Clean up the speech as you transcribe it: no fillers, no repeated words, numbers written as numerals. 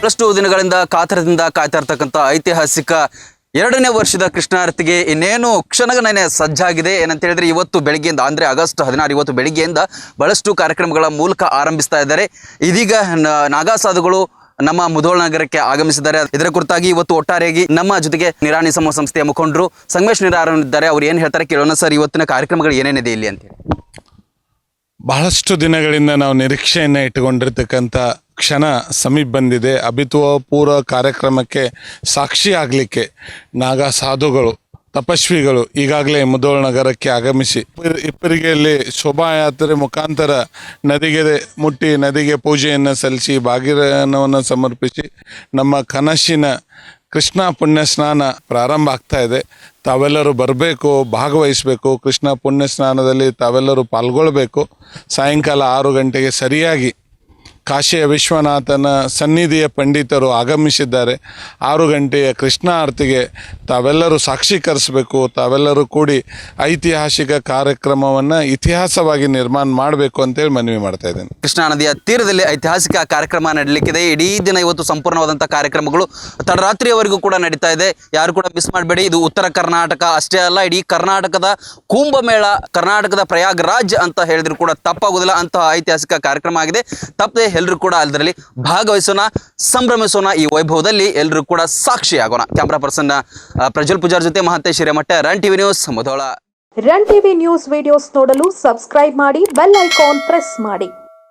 ಬಹಳಷ್ಟು ದಿನಗಳಿಂದ ಕಾತರದಿಂದ ಕಾಯ್ತಾ ಇರ್ತಕ್ಕಂಥ ಐತಿಹಾಸಿಕ 2ನೇ ವರ್ಷದ ಕೃಷ್ಣಾರತಿಗೆ ಇನ್ನೇನು ಕ್ಷಣಗಣನೆ ಸಜ್ಜಾಗಿದೆ. ಏನಂತ ಹೇಳಿದ್ರೆ ಇವತ್ತು ಬೆಳಿಗ್ಗೆಯಿಂದ ಅಂದರೆ ಆಗಸ್ಟ್ 16 ಇವತ್ತು ಬೆಳಿಗ್ಗೆಯಿಂದ ಬಹಳಷ್ಟು ಕಾರ್ಯಕ್ರಮಗಳ ಮೂಲಕ ಆರಂಭಿಸ್ತಾ ಇದ್ದಾರೆ. ಇದೀಗ ನಾಗಾ ಸಾಧುಗಳು ನಮ್ಮ ಮುಧೋಳ ನಗರಕ್ಕೆ ಆಗಮಿಸಿದ್ದಾರೆ. ಇದರ ಕುರಿತಾಗಿ ಇವತ್ತು ಒಟ್ಟಾರೆಯಾಗಿ ನಮ್ಮ ಜೊತೆಗೆ ನಿರಾಣಿ ಸಮೂಹ ಸಂಸ್ಥೆಯ ಮುಖಂಡರು ಸಂಗಮೇಶ್ ನಿರಾರನಿದ್ದಾರೆ. ಅವ್ರು ಏನು ಹೇಳ್ತಾರೆ ಕೇಳೋಣ. ಸರ್, ಇವತ್ತಿನ ಕಾರ್ಯಕ್ರಮಗಳು ಏನೇನಿದೆ ಇಲ್ಲಿ ಅಂತೇಳಿ? ಬಹಳಷ್ಟು ದಿನಗಳಿಂದ ನಾವು ನಿರೀಕ್ಷೆಯನ್ನು ಇಟ್ಟುಕೊಂಡಿರ್ತಕ್ಕಂಥ ಕ್ಷಣ ಸಮೀಪ ಬಂದಿದೆ. ಅಭಿತ್ವಪೂರ್ವ ಕಾರ್ಯಕ್ರಮಕ್ಕೆ ಸಾಕ್ಷಿ ಆಗಲಿಕ್ಕೆ ನಾಗಾ ಸಾಧುಗಳು ತಪಸ್ವಿಗಳು ಈಗಾಗಲೇ ಮುಧೋಳ ನಗರಕ್ಕೆ ಆಗಮಿಸಿ ಇಪ್ಪರಿಗೆಯಲ್ಲಿ ಶೋಭಾಯಾತ್ರೆ ಮುಖಾಂತರ ನದಿಗೆ ಮುಟ್ಟಿ ನದಿಗೆ ಪೂಜೆಯನ್ನು ಸಲ್ಲಿಸಿ ಭಾಗೀರಥವನ್ನು ಸಮರ್ಪಿಸಿ ನಮ್ಮ ಕನಸಿನ ಕೃಷ್ಣ ಪುಣ್ಯ ಸ್ನಾನ ಪ್ರಾರಂಭ ಆಗ್ತಾ ಇದೆ. ತಾವೆಲ್ಲರೂ ಬರಬೇಕು, ಭಾಗವಹಿಸಬೇಕು. ಕೃಷ್ಣ ಪುಣ್ಯ ಸ್ನಾನದಲ್ಲಿ ತಾವೆಲ್ಲರೂ ಪಾಲ್ಗೊಳ್ಬೇಕು. ಸಾಯಂಕಾಲ 6 ಗಂಟೆಗೆ ಸರಿಯಾಗಿ ಕಾಶಿಯ ವಿಶ್ವನಾಥನ ಸನ್ನಿಧಿಯ ಪಂಡಿತರು ಆಗಮಿಸಿದ್ದಾರೆ. 6 ಗಂಟೆಯ ಕೃಷ್ಣ ಆರತಿಗೆ ತಾವೆಲ್ಲರೂ ಸಾಕ್ಷೀಕರಿಸಬೇಕು. ತಾವೆಲ್ಲರೂ ಕೂಡಿ ಐತಿಹಾಸಿಕ ಕಾರ್ಯಕ್ರಮವನ್ನು ಇತಿಹಾಸವಾಗಿ ನಿರ್ಮಾಣ ಮಾಡಬೇಕು ಅಂತೇಳಿ ಮನವಿ ಮಾಡ್ತಾ ಇದ್ದೇನೆ. ಕೃಷ್ಣಾ ನದಿಯ ತೀರದಲ್ಲಿ ಐತಿಹಾಸಿಕ ಕಾರ್ಯಕ್ರಮ ನಡೀಲಿಕ್ಕಿದೆ. ಇಡೀ ದಿನ ಇವತ್ತು ಸಂಪೂರ್ಣವಾದಂಥ ಕಾರ್ಯಕ್ರಮಗಳು ತಡರಾತ್ರಿಯವರೆಗೂ ಕೂಡ ನಡೀತಾ ಇದೆ. ಯಾರು ಕೂಡ ಮಿಸ್ ಮಾಡಬೇಡಿ. ಇದು ಉತ್ತರ ಕರ್ನಾಟಕ ಅಷ್ಟೇ ಅಲ್ಲ, ಇಡೀ ಕರ್ನಾಟಕದ ಕುಂಭಮೇಳ, ಕರ್ನಾಟಕದ ಪ್ರಯಾಗ್ರಾಜ್ ಅಂತ ಹೇಳಿದ್ರು ಕೂಡ ತಪ್ಪಾಗೋದಿಲ್ಲ. ಅಂತಹ ಐತಿಹಾಸಿಕ ಕಾರ್ಯಕ್ರಮ ಆಗಿದೆ. ತಪ್ಪದೆ ಎಲ್ಲರೂ ಕೂಡ ಅದರಲ್ಲಿ ಭಾಗವಹಿಸೋಣ, ಸಂಭ್ರಮಿಸೋಣ. ಈ ವೈಭವದಲ್ಲಿ ಎಲ್ಲರೂ ಕೂಡ ಸಾಕ್ಷಿಯಾಗೋಣ. ಕ್ಯಾಮ್ರಾ ಪರ್ಸನ್ ಪ್ರಜ್ವಲ್ ಪೂಜಾರ್ ಜೊತೆ Mahantesh Hiremath, run TV news, Mudhol. Run TV news videos ನೋಡಲು ಸಬ್ಸ್ಕ್ರೈಬ್ ಮಾಡಿ, ಬೆಲ್ ಐಕಾನ್ ಪ್ರೆಸ್ ಮಾಡಿ.